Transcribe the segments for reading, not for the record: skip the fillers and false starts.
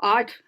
8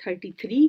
33,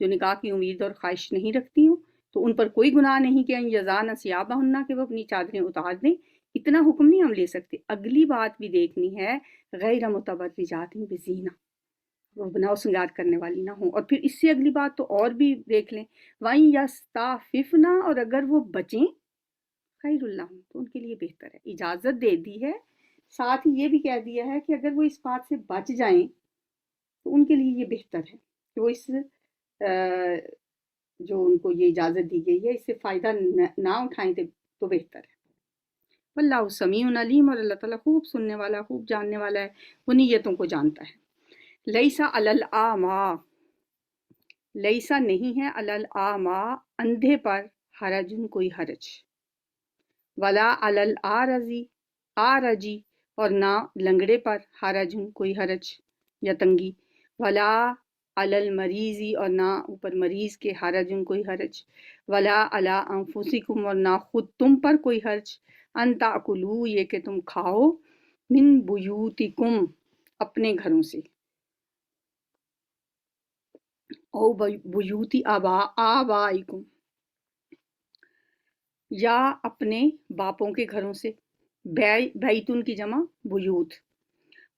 جو نکاح کی امید اور خواہش نہیں رکھتی ہوں تو ان پر کوئی گناہ نہیں کہ یزان ثیابہن کہ وہ اپنی چادریں اتار دیں. اتنا حکم نہیں ہم لے سکتے. اگلی بات بھی دیکھنی ہے غیر متبرجات بزینہ، وہ بناؤ سنگار کرنے والی نہ ہوں. اور پھر اس سے اگلی بات تو اور بھی دیکھ لیں، وَإِن يَسْتَعْفِفْنَا، اور اگر وہ بچیں، خیر اللہ تو ان کے لیے بہتر ہے. اجازت دے دی ہے، ساتھ ہی یہ بھی کہہ دیا ہے کہ اگر وہ اس بات سے بچ جائیں تو ان کے لیے یہ بہتر ہے کہ وہ اس جو ان کو یہ اجازت دی گئی ہے اس سے فائدہ نہ اٹھائیں تو بہتر ہے. واللہ سمیع علیم، اور اللہ تعالیٰ خوب سننے والا، خوب جاننے والا ہے، وہ نیتوں کو جانتا ہے. لیسا علی الاعمی، لیسا نہیں ہے علی الاعمی اندھے پر، حرجن کوئی حرج، ولا علی العارضی، عارجی، اور نہ لنگڑے پر، حرجن کوئی حرج یا تنگی، ولا علی المریضی، اور نہ اوپر مریض کے، حرجن کوئی حرج، ولا علی انفسکم، اور نہ خود تم پر کوئی حرج، ان تاکلوا یہ کہ تم کھاؤ، من بیوتکم اپنے گھروں سے، او بیوتی آبائکم یا اپنے باپوں کے گھروں سے، بیتن کی جمع بیوت،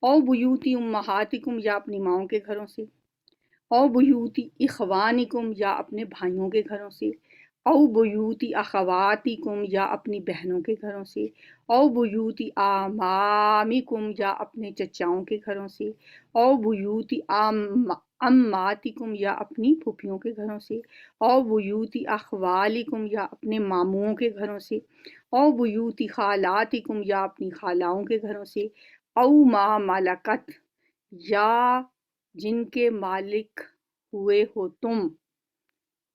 او بیوتی امہاتکم یا اپنی ماؤں کے گھروں سے، او بیوتی اخوانکم یا اپنے بھائیوں کے گھروں سے، او بیوتی اخواتکم یا اپنی بہنوں کے گھروں سے، او بیوتی آمامکم یا اپنے چچاؤں کے گھروں سے، او بیوتی اماتکم یا اپنی پھوپھیوں کے گھروں سے، او بیوتی اخوالکم یا اپنے ماموں کے گھروں سے، او بیوتی خالاتکم یا اپنی خالاؤں کے گھروں سے، او ما ملکت یا جن کے مالک ہوئے ہو تم،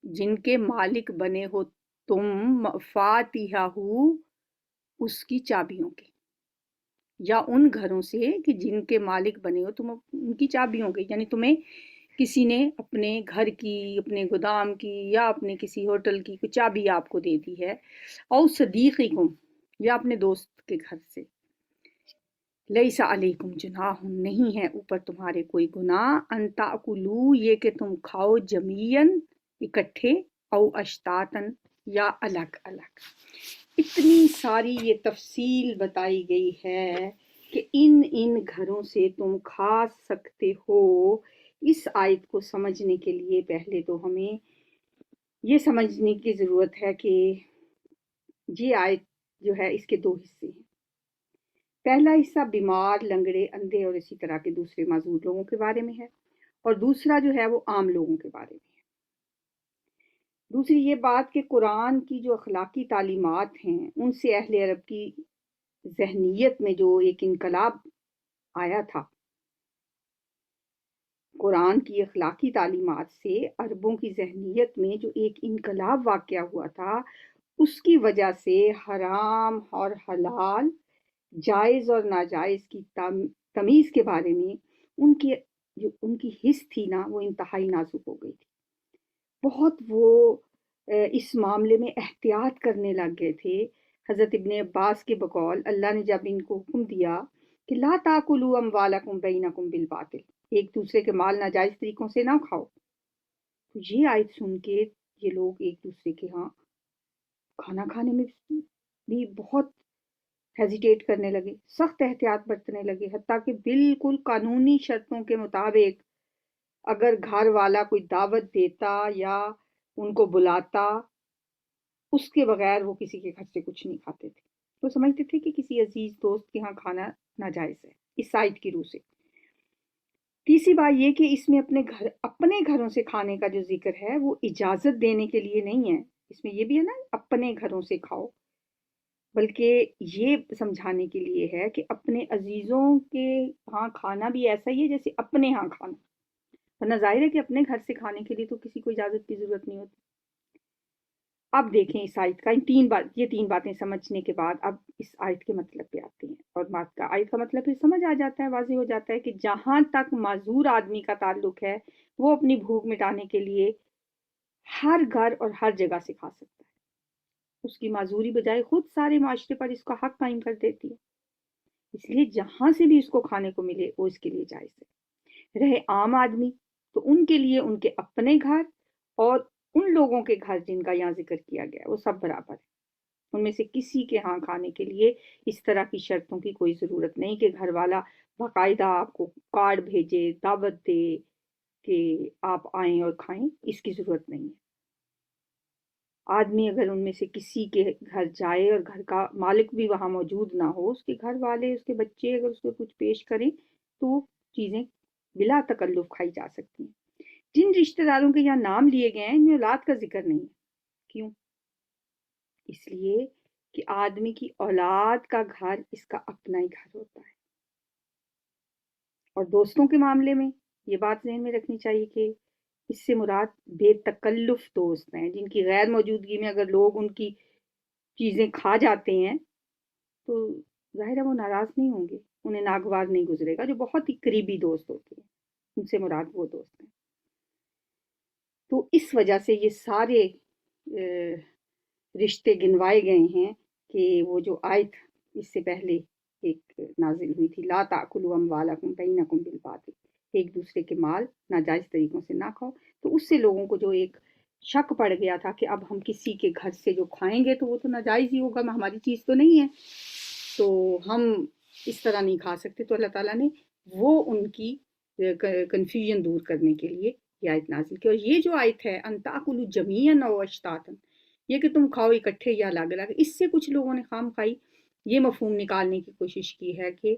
جن کے مالک بنے ہو تم، مفاتیحہ اس کی چابیوں کے، یا ان گھروں سے کہ جن کے مالک بنے ہو تم ان کی چابیوں کے، یعنی تمہیں کسی نے اپنے گھر کی، اپنے گودام کی، یا اپنے کسی ہوٹل کی کوئی چابی آپ کو دے دی ہے، او صدیقکم یا اپنے دوست کے گھر سے، لیسا علیکم جناح نہیں ہے اوپر تمہارے کوئی گناہ، ان تاکلوا یہ کہ تم کھاؤ، جمیعاً اکٹھے، او اشتاتن یا الگ الگ. اتنی ساری یہ تفصیل بتائی گئی ہے کہ ان گھروں سے تم کھا سکتے ہو. اس آیت کو سمجھنے کے لیے پہلے تو ہمیں یہ سمجھنے کی ضرورت ہے کہ یہ آیت جو ہے اس کے دو حصے ہیں. پہلا حصہ بیمار، لنگڑے، اندھے اور اسی طرح کے دوسرے معذور لوگوں کے بارے میں ہے، اور دوسرا جو ہے وہ عام لوگوں کے بارے میں ہے. دوسری یہ بات کہ قرآن کی جو اخلاقی تعلیمات ہیں ان سے اہل عرب کی ذہنیت میں جو ایک انقلاب آیا تھا، قرآن کی اخلاقی تعلیمات سے عربوں کی ذہنیت میں جو ایک انقلاب واقع ہوا تھا، اس کی وجہ سے حرام اور حلال، جائز اور ناجائز کی تمیز کے بارے میں ان کی حس تھی نا، وہ انتہائی نازک ہو گئی تھی. بہت وہ اس معاملے میں احتیاط کرنے لگ گئے تھے. حضرت ابن عباس کے بقول اللہ نے جب ان کو حکم دیا کہ لا تاکلوا اموالکم بینکم بالباطل، ایک دوسرے کے مال ناجائز طریقوں سے نہ کھاؤ، تو یہ آیت سن کے یہ لوگ ایک دوسرے کے ہاں کھانا کھانے میں بھی بہت ہیزیٹیٹ کرنے لگے، سخت احتیاط برتنے لگے، حتیٰ کہ بالکل قانونی شرطوں کے مطابق اگر گھر والا کوئی دعوت دیتا یا ان کو بلاتا، اس کے بغیر وہ کسی کے گھر سے کچھ نہیں کھاتے تھے. وہ سمجھتے تھے کہ کسی عزیز دوست کے ہاں کھانا ناجائز ہے اس آیت کی روح سے. تیسری بات یہ کہ اس میں اپنے گھروں سے کھانے کا جو ذکر ہے وہ اجازت دینے کے لیے نہیں ہے، اس میں یہ بھی ہے نا اپنے گھروں سے کھاؤ، بلکہ یہ سمجھانے کے لیے ہے کہ اپنے عزیزوں کے ہاں کھانا بھی ایسا ہی ہے جیسے اپنے ہاں کھانا. ورنہ ظاہر ہے کہ اپنے گھر سے کھانے کے لیے تو کسی کو اجازت کی ضرورت نہیں ہوتی. اب دیکھیں اس آیت کا یہ تین باتیں سمجھنے کے بعد اب اس آیت کے مطلب پہ آتے ہیں، اور بات کا آیت کا مطلب پھر سمجھ آ جاتا ہے، واضح ہو جاتا ہے کہ جہاں تک معذور آدمی کا تعلق ہے وہ اپنی بھوک مٹانے کے لیے ہر گھر اور ہر جگہ سے کھا سکتا ہے. اس کی معذوری بجائے خود سارے معاشرے پر اس کا حق قائم کر دیتی ہے، اس لیے جہاں سے بھی اس کو کھانے کو ملے وہ اس کے لیے جائز ہے. رہے عام آدمی، تو ان کے لیے ان کے اپنے گھر اور ان لوگوں کے گھر جن کا یہاں ذکر کیا گیا ہے وہ سب برابر ہے. ان میں سے کسی کے ہاں کھانے کے لیے اس طرح کی شرطوں کی کوئی ضرورت نہیں کہ گھر والا باقاعدہ آپ کو کارڈ بھیجے، دعوت دے کہ آپ آئیں اور کھائیں. اس کی ضرورت نہیں ہے. آدمی اگر ان میں سے کسی کے گھر جائے اور گھر کا مالک بھی وہاں موجود نہ ہو، اس کے گھر والے، اس کے بچے اگر اس کو کچھ پیش کریں تو چیزیں بلا تکلف کھائی جا سکتی ہیں. جن رشتہ داروں کے یہاں نام لیے گئے ہیں ان میں اولاد کا ذکر نہیں ہے. کیوں؟ اس لیے کہ آدمی کی اولاد کا گھر اس کا اپنا ہی گھر ہوتا ہے. اور دوستوں کے معاملے میں یہ بات ذہن میں رکھنی چاہیے کہ اس سے مراد بے تکلف دوست ہیں، جن کی غیر موجودگی میں اگر لوگ ان کی چیزیں کھا جاتے ہیں تو ظاہر ہے وہ ناراض نہیں ہوں گے، انہیں ناگوار نہیں گزرے گا. جو بہت ہی قریبی دوست ہوتے ہیں ان سے مراد وہ دوست ہیں. تو اس وجہ سے یہ سارے رشتے گنوائے گئے ہیں کہ وہ جو آیت اس سے پہلے ایک نازل ہوئی تھی، لا تاکلوا اموالکم بینکم بالباطل، ایک دوسرے کے مال ناجائز طریقوں سے نہ کھاؤ. تو اس سے لوگوں کو جو ایک شک پڑ گیا تھا کہ اب ہم کسی کے گھر سے جو کھائیں گے تو وہ تو ناجائز ہی ہوگا، ہماری چیز تو نہیں ہے، تو ہم اس طرح نہیں کھا سکتے. تو اللہ تعالیٰ نے وہ ان کی کنفیوژن دور کرنے کے لیے یہ آیت نازل کی. اور یہ جو آیت ہے ان تاکلوا جمیعا او اشتاتا، یہ کہ تم کھاؤ اکٹھے یا الگ الگ، اس سے کچھ لوگوں نے خام خواہی یہ مفہوم نکالنے کی کوشش کی ہے کہ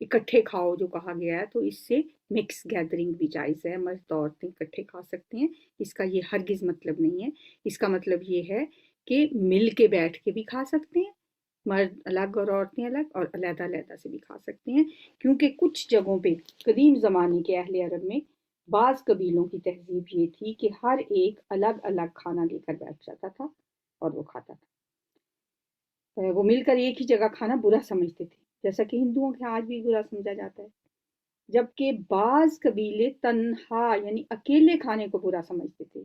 اکٹھے کھاؤ جو کہا گیا ہے تو اس سے مکس گیدرنگ بھی جائز ہے، مرد عورتیں اکٹھے کھا سکتے ہیں. اس کا یہ ہرگز مطلب نہیں ہے. اس کا مطلب یہ ہے کہ مل کے بیٹھ کے بھی کھا سکتے ہیں، مرد الگ اور عورتیں الگ، اور علیحدہ علیحدہ سے بھی کھا سکتے ہیں. کیونکہ کچھ جگہوں پہ قدیم زمانے کے اہل عرب میں بعض قبیلوں کی تہذیب یہ تھی کہ ہر ایک الگ الگ کھانا لے کر بیٹھ جاتا تھا اور وہ کھاتا تھا. وہ مل کر ایک ہی جگہ کھانا برا سمجھتے تھے، جیسا کہ ہندوؤں کے آج بھی برا سمجھا جاتا ہے. جبکہ بعض قبیلے تنہا یعنی اکیلے کھانے کو برا سمجھتے تھے،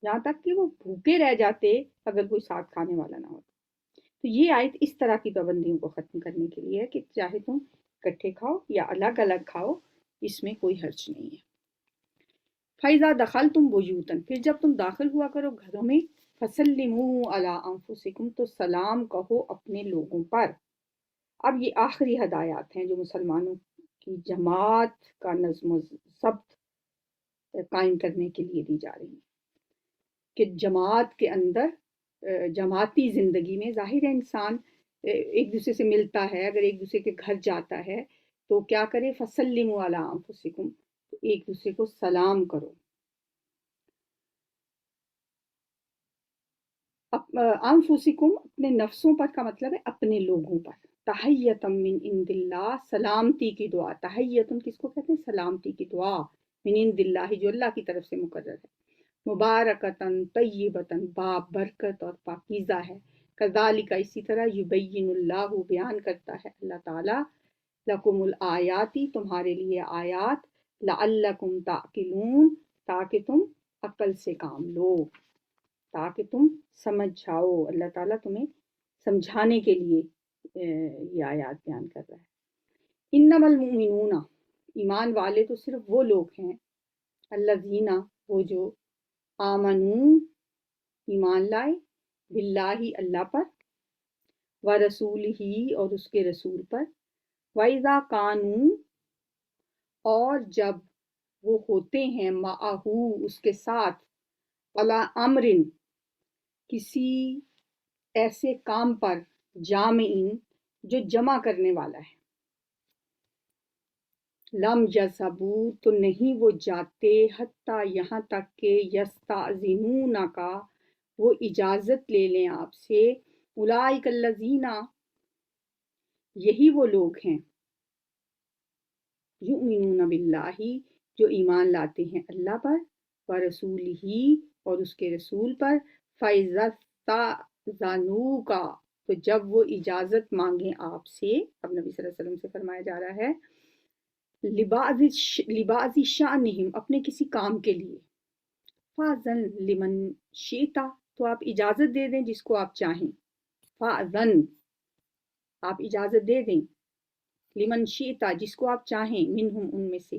یہاں تک کہ وہ بھوکے رہ جاتے اگر کوئی ساتھ کھانے والا نہ ہوتا. تو یہ آیت اس طرح کی پابندیوں کو ختم کرنے کے لیے ہے کہ چاہے تم اکٹھے کھاؤ یا الگ الگ کھاؤ، اس میں کوئی حرج نہیں ہے. فَإِذَا دَخَلْتُمْ بُيُوتًا، پھر جب تم داخل ہوا کرو گھروں میں، فَسَلِّمُوا عَلَىٰ أَنفُسِكُمْ، تو سلام کہو اپنے لوگوں پر. اب یہ آخری ہدایات ہیں جو مسلمانوں کی جماعت کا نظم و ضبط قائم کرنے کے لیے دی جا رہی ہیں کہ جماعت کے اندر جماعتی زندگی میں ظاہر ہے انسان ایک دوسرے سے ملتا ہے، اگر ایک دوسرے کے گھر جاتا ہے تو کیا کرے، فَسَلِّمُوا عَلَىٰ أَنفُسِكُمْ، تو ایک دوسرے کو سلام کرو. انفسکم اپنے نفسوں پر کا مطلب ہے اپنے لوگوں پر. تحیۃ من عند اللہ، سلامتی کی دعا. تحیۃ کس کو کہتے ہیں؟ سلامتی کی دعا. من عند اللہ، جو اللہ کی طرف سے مقرر ہے. مبارکتاً طیبتاً، با برکت اور پاکیزہ ہے. کذالک، اسی طرح، یبین اللہ، بیان کرتا ہے اللہ تعالیٰ، لکم الآیاتی، تمہارے لیے آیات، لعلکم تعقلون، تاکہ تم عقل سے کام لو، تاکہ تم سمجھ جاؤ. اللہ تعالیٰ تمہیں سمجھانے کے لیے یہ آیات بیان کر رہا ہے. انما المؤمنون، ایمان والے تو صرف وہ لوگ ہیں، الذین، وہ جو، آمنو، ایمان لائے، باللہ، اللہ پر، ورسولہ، اور اس کے رسول پر، وَإِذَا كَانُوا، اور جب وہ ہوتے ہیں، مَعَہُ، اس کے ساتھ، عَلَىٰ أَمْرٍ، کسی ایسے کام پر، جامعین، جو جمع کرنے والا ہے. لم یذہبوا، تو نہیں وہ جاتے، حتیٰ، یہاں تک کہ، یستأذنونک، وہ اجازت لے لیں آپ سے. اولئک الذین، یہی وہ لوگ ہیں، یؤمنون باللہ، جو ایمان لاتے ہیں اللہ پر، ورسولہ، اور اس کے رسول پر. فَإِذَا اسْتَأْذَنُوكَ، تو جب وہ اجازت مانگیں آپ سے، اب نبی صلی اللہ علیہ وسلم سے فرمایا جا رہا ہے، لبعض شأنہم، اپنے کسی کام کے لیے، فَأْذَن لمن شئت، تو آپ اجازت دے دیں جس کو آپ چاہیں. فَأْذَن، آپ اجازت دے دیں، لمن شئت، جس کو آپ چاہیں، منہم، ان میں سے.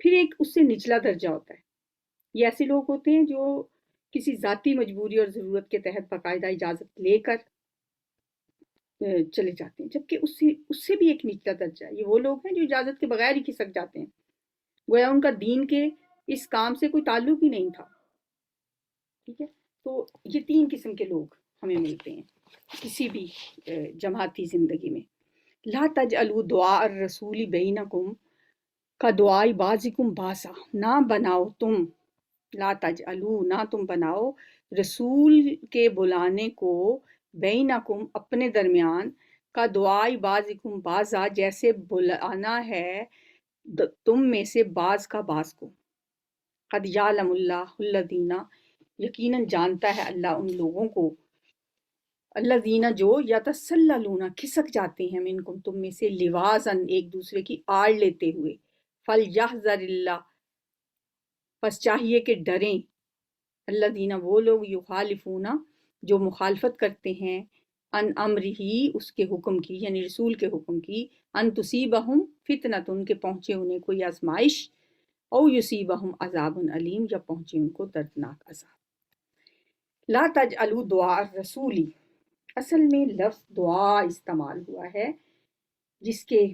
پھر ایک اس سے نچلا درجہ ہوتا ہے، یہ ایسے لوگ ہوتے ہیں جو کسی ذاتی مجبوری اور ضرورت کے تحت باقاعدہ اجازت لے کر چلے جاتے ہیں، جبکہ اس سے بھی ایک نچلا درجہ ہے، یہ وہ لوگ ہیں جو اجازت کے بغیر ہی کھسک جاتے ہیں، گویا ان کا دین کے اس کام سے کوئی تعلق ہی نہیں تھا۔ ٹھیک ہے، تو یہ تین قسم کے لوگ ہمیں ملتے ہیں کسی بھی جماعتی زندگی میں۔ لا تجعلوا دعاء الرسول بینکم کدعاء بعضکم بعضا، نہ بناؤ تم، لا تجعلوا، نہ تم بناؤ، رسول کے بلانے کو، بینکم اپنے درمیان، کا دعائی بعضکم بعضا، جیسے بلانا ہے تم میں سے بعض کا بعض کو۔ قد یعلم اللہ الذین، یقیناً جانتا ہے اللہ ان لوگوں کو، الذین جو یتسللون کھسک جاتے ہیں، منکم تم میں سے، لوازن ایک دوسرے کی آڑ لیتے ہوئے، فلیحذر اللہ، پس چاہیے کہ ڈریں، الذین وہ لوگ، یخالفون جو مخالفت کرتے ہیں، ان امرہی اس کے حکم کی، یعنی رسول کے حکم کی، ان تصیبہم فتنۃ کہ پہنچے انہیں کوئی آزمائش، او یصیبہم عذاب علیم یا پہنچے ان کو دردناک عذاب۔ لا تجعلوا دعاء الرسول، اصل میں لفظ دعا استعمال ہوا ہے جس کے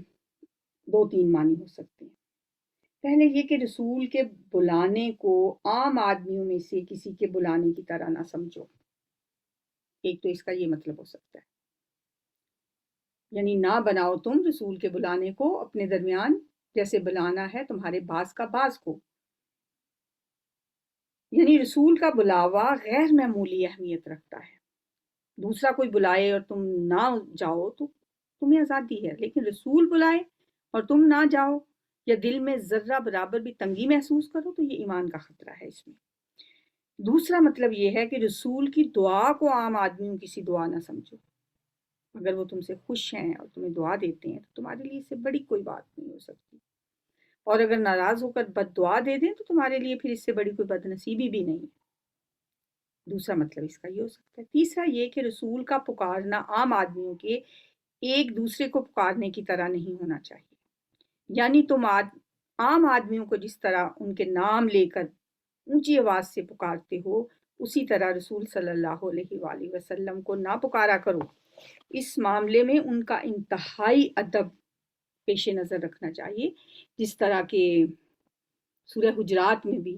دو تین معنی ہو سکتے ہیں۔ پہلے یہ کہ رسول کے بلانے کو عام آدمیوں میں سے کسی کے بلانے کی طرح نہ سمجھو، ایک تو اس کا یہ مطلب ہو سکتا ہے، یعنی نہ بناؤ تم رسول کے بلانے کو اپنے درمیان جیسے بلانا ہے تمہارے بعض کا بعض کو، یعنی رسول کا بلاوا غیر معمولی اہمیت رکھتا ہے، دوسرا کوئی بلائے اور تم نہ جاؤ تو تمہیں آزادی ہے، لیکن رسول بلائے اور تم نہ جاؤ یا دل میں ذرہ برابر بھی تنگی محسوس کرو تو یہ ایمان کا خطرہ ہے اس میں۔ دوسرا مطلب یہ ہے کہ رسول کی دعا کو عام آدمیوں کسی دعا نہ سمجھو، اگر وہ تم سے خوش ہیں اور تمہیں دعا دیتے ہیں تو تمہارے لیے اس سے بڑی کوئی بات نہیں ہو سکتی، اور اگر ناراض ہو کر بد دعا دے دیں تو تمہارے لیے پھر اس سے بڑی کوئی بد نصیبی بھی نہیں ہے۔ دوسرا مطلب اس کا یہ ہو سکتا ہے۔ تیسرا یہ کہ رسول کا پکارنا عام آدمیوں کے ایک دوسرے کو پکارنے کی طرح نہیں ہونا چاہیے، یعنی تم عام آدمیوں کو جس طرح ان کے نام لے کر اونچی آواز سے پکارتے ہو، اسی طرح رسول صلی اللہ علیہ وآلہ وسلم کو نہ پکارا کرو۔ اس معاملے میں ان کا انتہائی ادب پیش نظر رکھنا چاہیے، جس طرح کہ سورہ حجرات میں بھی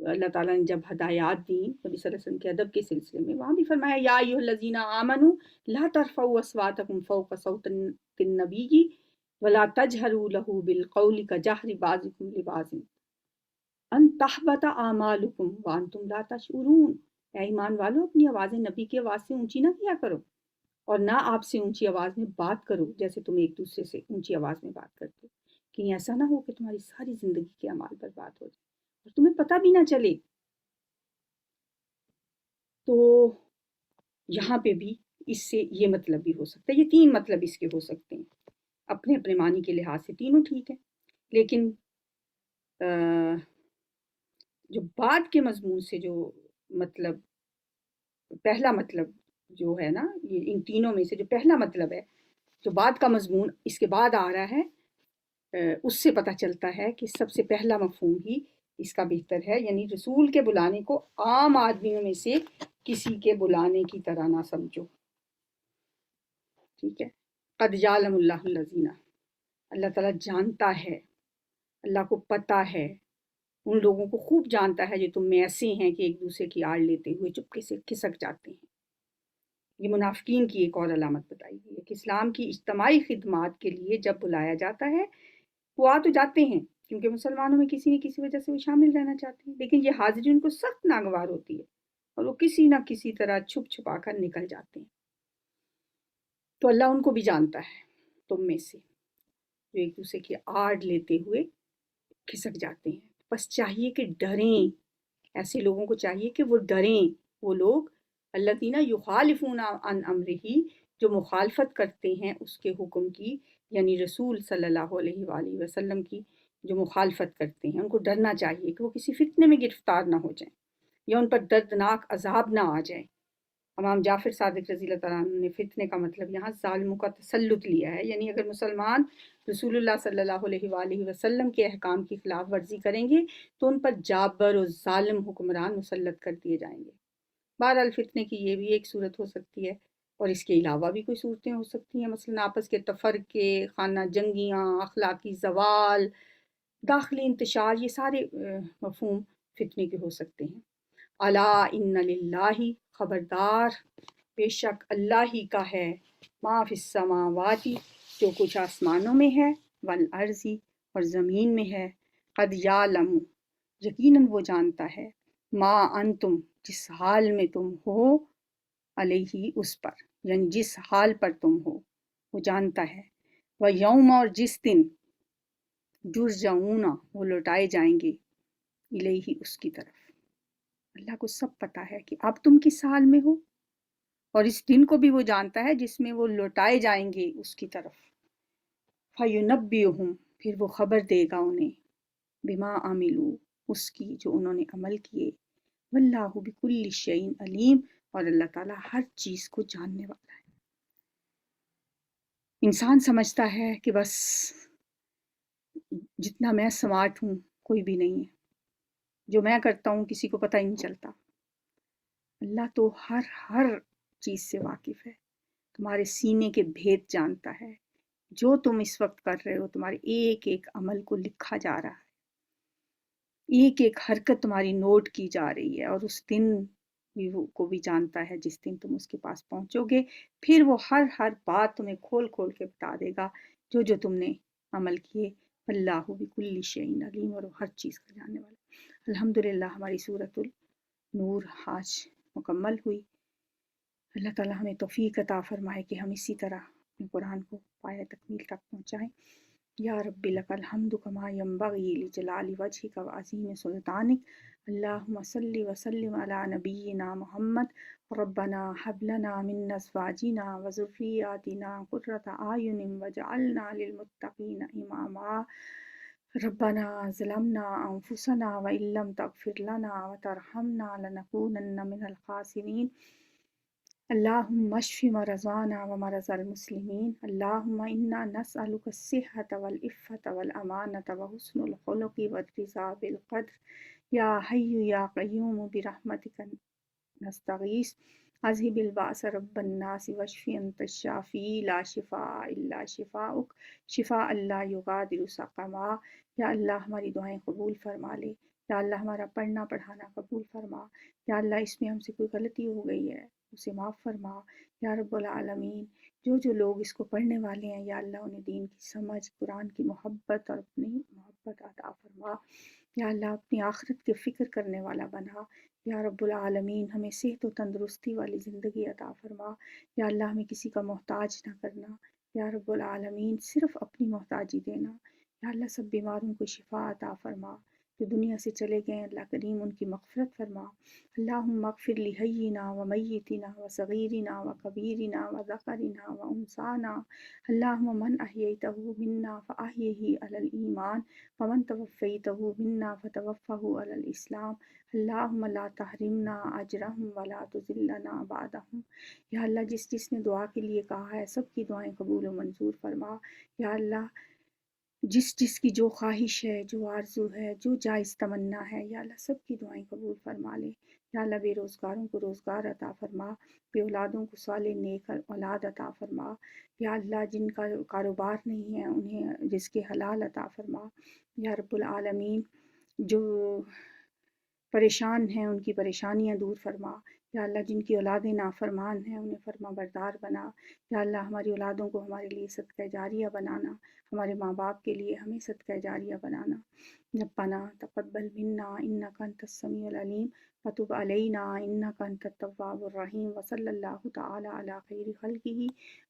اللہ تعالیٰ نے جب ہدایات دیں نبی صلی اللہ علیہ وسلم کے ادب کے سلسلے میں، وہاں بھی فرمایا یا ایھا الذین آمنوا لا ترفعوا اصواتکم فوق صوت النبی ولا تجہروا لہ بالقول کجہر بعضکم لبعض ان تحبط اعمالکم وانتم لا تشعرون، اے ایمان والو اپنی آوازیں نبی کی آواز سے اونچی نہ کیا کرو، اور نہ آپ سے اونچی آواز میں بات کرو جیسے تم ایک دوسرے سے اونچی آواز میں بات کرتے، کہیں ایسا نہ ہو کہ تمہاری ساری زندگی کے اعمال برباد ہو جائے اور تمہیں پتہ بھی نہ چلے۔ تو یہاں پہ بھی اس سے یہ مطلب بھی ہو سکتا ہے، یہ تین مطلب اس کے ہو سکتے ہیں، اپنے اپنے معنی کے لحاظ سے تینوں ٹھیک ہے، لیکن جو بعد کے مضمون سے جو مطلب پہلا مطلب جو ہے نا، یہ ان تینوں میں سے جو پہلا مطلب ہے، جو بعد کا مضمون اس کے بعد آ رہا ہے، اس سے پتہ چلتا ہے کہ سب سے پہلا مفہوم ہی اس کا بہتر ہے، یعنی رسول کے بلانے کو عام آدمیوں میں سے کسی کے بلانے کی طرح نہ سمجھو۔ ٹھیک ہے، قد یعلم اللہ الذین، اللہ تعالیٰ جانتا ہے، اللہ کو پتہ ہے، ان لوگوں کو خوب جانتا ہے جو تم میں ایسے ہیں کہ ایک دوسرے کی آڑ لیتے ہوئے چپکے سے کھسک جاتے ہیں۔ یہ منافقین کی ایک اور علامت بتائی گئی ہے کہ اسلام کی اجتماعی خدمات کے لیے جب بلایا جاتا ہے وہ آ تو جاتے ہیں کیونکہ مسلمانوں میں کسی نہ کسی وجہ سے وہ شامل رہنا چاہتے ہیں، لیکن یہ حاضری ان کو سخت ناگوار ہوتی ہے اور وہ کسی نہ کسی طرح چھپ چھپا کر نکل جاتے ہیں۔ تو اللہ ان کو بھی جانتا ہے تم میں سے جو ایک دوسرے کی آڑ لیتے ہوئے کھسک جاتے ہیں، بس چاہیے کہ ڈریں، ایسے لوگوں کو چاہیے کہ وہ ڈریں، وہ لوگ الذین یخالفون عن امرہ جو مخالفت کرتے ہیں اس کے حکم کی، یعنی رسول صلی اللہ علیہ وآلہ وسلم کی جو مخالفت کرتے ہیں، ان کو ڈرنا چاہیے کہ وہ کسی فتنے میں گرفتار نہ ہو جائیں یا ان پر دردناک عذاب نہ آ جائے۔ امام جعفر صادق رضی اللہ تعالیٰ عنہ نے فتنے کا مطلب یہاں ظالموں کا تسلط لیا ہے، یعنی اگر مسلمان رسول اللہ صلی اللہ علیہ وآلہ وسلم کے احکام کی خلاف ورزی کریں گے تو ان پر جابر اور ظالم حکمران مسلط کر دیے جائیں گے۔ بہرحال فتنے کی یہ بھی ایک صورت ہو سکتی ہے، اور اس کے علاوہ بھی کوئی صورتیں ہو سکتی ہیں، مثلا آپس کے تفرقے، خانہ جنگیاں، اخلاقی زوال، داخلی انتشار، یہ سارے مفہوم فتنے کے ہو سکتے ہیں۔ الا ان للہ، خبردار بے شک اللہ ہی کا ہے، ما فی السماوات، جو کچھ آسمانوں میں ہے، والارض، اور زمین میں ہے، قد یعلم، یقیناً وہ جانتا ہے، ما انتم، جس حال میں تم ہو، علیہ، اس پر، یعنی جس حال پر تم ہو وہ جانتا ہے، وہ یوم، اور جس دن، ترجعون، وہ لوٹائے جائیں گے، الیہ، اس کی طرف۔ اللہ کو سب پتا ہے کہ اب تم کس حال میں ہو، اور اس دن کو بھی وہ جانتا ہے جس میں وہ لوٹائے جائیں گے اس کی طرف۔ فَيُنَبِّئُهُم، پھر وہ خبر دے گا انہیں، بما عملوا، اس کی جو انہوں نے عمل کیے، واللہ بکل شیء علیم، اور اللہ تعالیٰ ہر چیز کو جاننے والا ہے۔ انسان سمجھتا ہے کہ بس جتنا میں سمارٹ ہوں کوئی بھی نہیں ہے، جو میں کرتا ہوں کسی کو پتہ ہی نہیں چلتا۔ اللہ تو ہر چیز سے واقف ہے، تمہارے سینے کے بھید جانتا ہے، جو تم اس وقت کر رہے ہو تمہارے ایک ایک عمل کو لکھا جا رہا ہے، ایک ایک حرکت تمہاری نوٹ کی جا رہی ہے، اور اس دن کو بھی جانتا ہے جس دن تم اس کے پاس پہنچو گے، پھر وہ ہر بات تمہیں کھول کھول کے بتا دے گا جو تم نے عمل کیے۔ اللہ بکل شیء علیم، اور وہ ہر چیز کا جاننے والا۔ الحمدللہ ہماری سورۃ النور آج مکمل ہوئی۔ اللہ تعالیٰ ہمیں توفیق عطا فرمائے کہ ہم اسی طرح اپنے قرآن کو پایہ تکمیل تک پہنچائیں۔ یا رب لک الحمد کما ینبغی لجلال وجہک وعظیم سلطانک، اللہم صلی وسلم علی نبینا محمد، ربنا ھب لنا من ازواجنا وذریاتنا قرۃ اعین واجعلنا للمتقین اماما، ربنا ظلمنا انفسنا وان لم تغفر لنا وترحمنا لنکونن من الخاسرین، اللہم اشف مرضانا ومرضى المسلمین، اللہم انا نسألک الصحۃ والعفۃ والامانۃ وحسن الخلق والرضا بالقدر، یا حی یا قیوم برحمتک نستغیث، اذھب البأس رب الناس واشف انت الشافی لا شفاء الا شفاؤک، شفاء لا یغادر سقما۔ یا اللہ ہماری دعائیں قبول فرما لے، یا اللہ ہمارا پڑھنا پڑھانا قبول فرما، یا اللہ اس میں ہم سے کوئی غلطی ہو گئی ہے اسے معاف فرما، یا رب العالمین جو لوگ اس کو پڑھنے والے ہیں یا اللہ انہیں دین کی سمجھ، قرآن کی محبت اور اپنی محبت عطا فرما، یا اللہ اپنی آخرت کے فکر کرنے والا بنا، یا رب العالمین ہمیں صحت و تندرستی والی زندگی عطا فرما، یا اللہ ہمیں کسی کا محتاج نہ کرنا، یا رب العالمین صرف اپنی محتاجی دینا، یا اللہ سب بیماروں کو شفا عطا فرما، جو دنیا سے چلے گئے اللہ کریم ان کی مغفرت فرما، اللہم اغفر لحینا ومیتنا وصغیرنا وکبیرنا وذکرنا وانثانا، اللہم من احییتہ منا فاحیہ علی الایمان ومن توفیتہ منا فتوفہ علی الاسلام، اللہم لا تحرمنا اجرہم ولا تذلنا بعدہم۔ یا اللہ جس نے دعا کے لیے کہا ہے سب کی دعائیں قبول و منظور فرما، یا اللہ جس کی جو خواہش ہے، جو آرزو ہے، جو جائز تمنا ہے، یا اللہ سب کی دعائیں قبول فرما لے، یا اللہ بے روزگاروں کو روزگار عطا فرما، بے اولادوں کو صالح نیک اولاد عطا فرما، یا اللہ جن کا کاروبار نہیں ہے انہیں رزق حلال عطا فرما، یا رب العالمین جو پریشان ہیں ان کی پریشانیاں دور فرما، یا اللہ جن کی اولادیں نافرمان ہیں انہیں فرما بردار بنا، یا اللہ ہماری اولادوں کو ہمارے لیے صدقہ جاریہ بنانا، ہمارے ماں باپ کے لیے ہمیں صدقہ جاریہ بنانا، ربنا تقبل منا انک انت السمیع العلیم وتب علینا انک انت التواب الرحیم، وصلی اللہ تعالی علی خیر خلقہ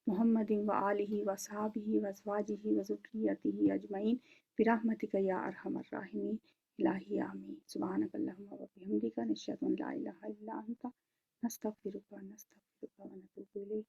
محمد وآلہ وصحبہ وازواجہ وذریتہ اجمعین برحمتک یا ارحم الراحمین، الہی آمین۔ سبحانک اللہم وبحمدک نشہد ان لا الہ الا انت نستغفرک ونتوب الیک۔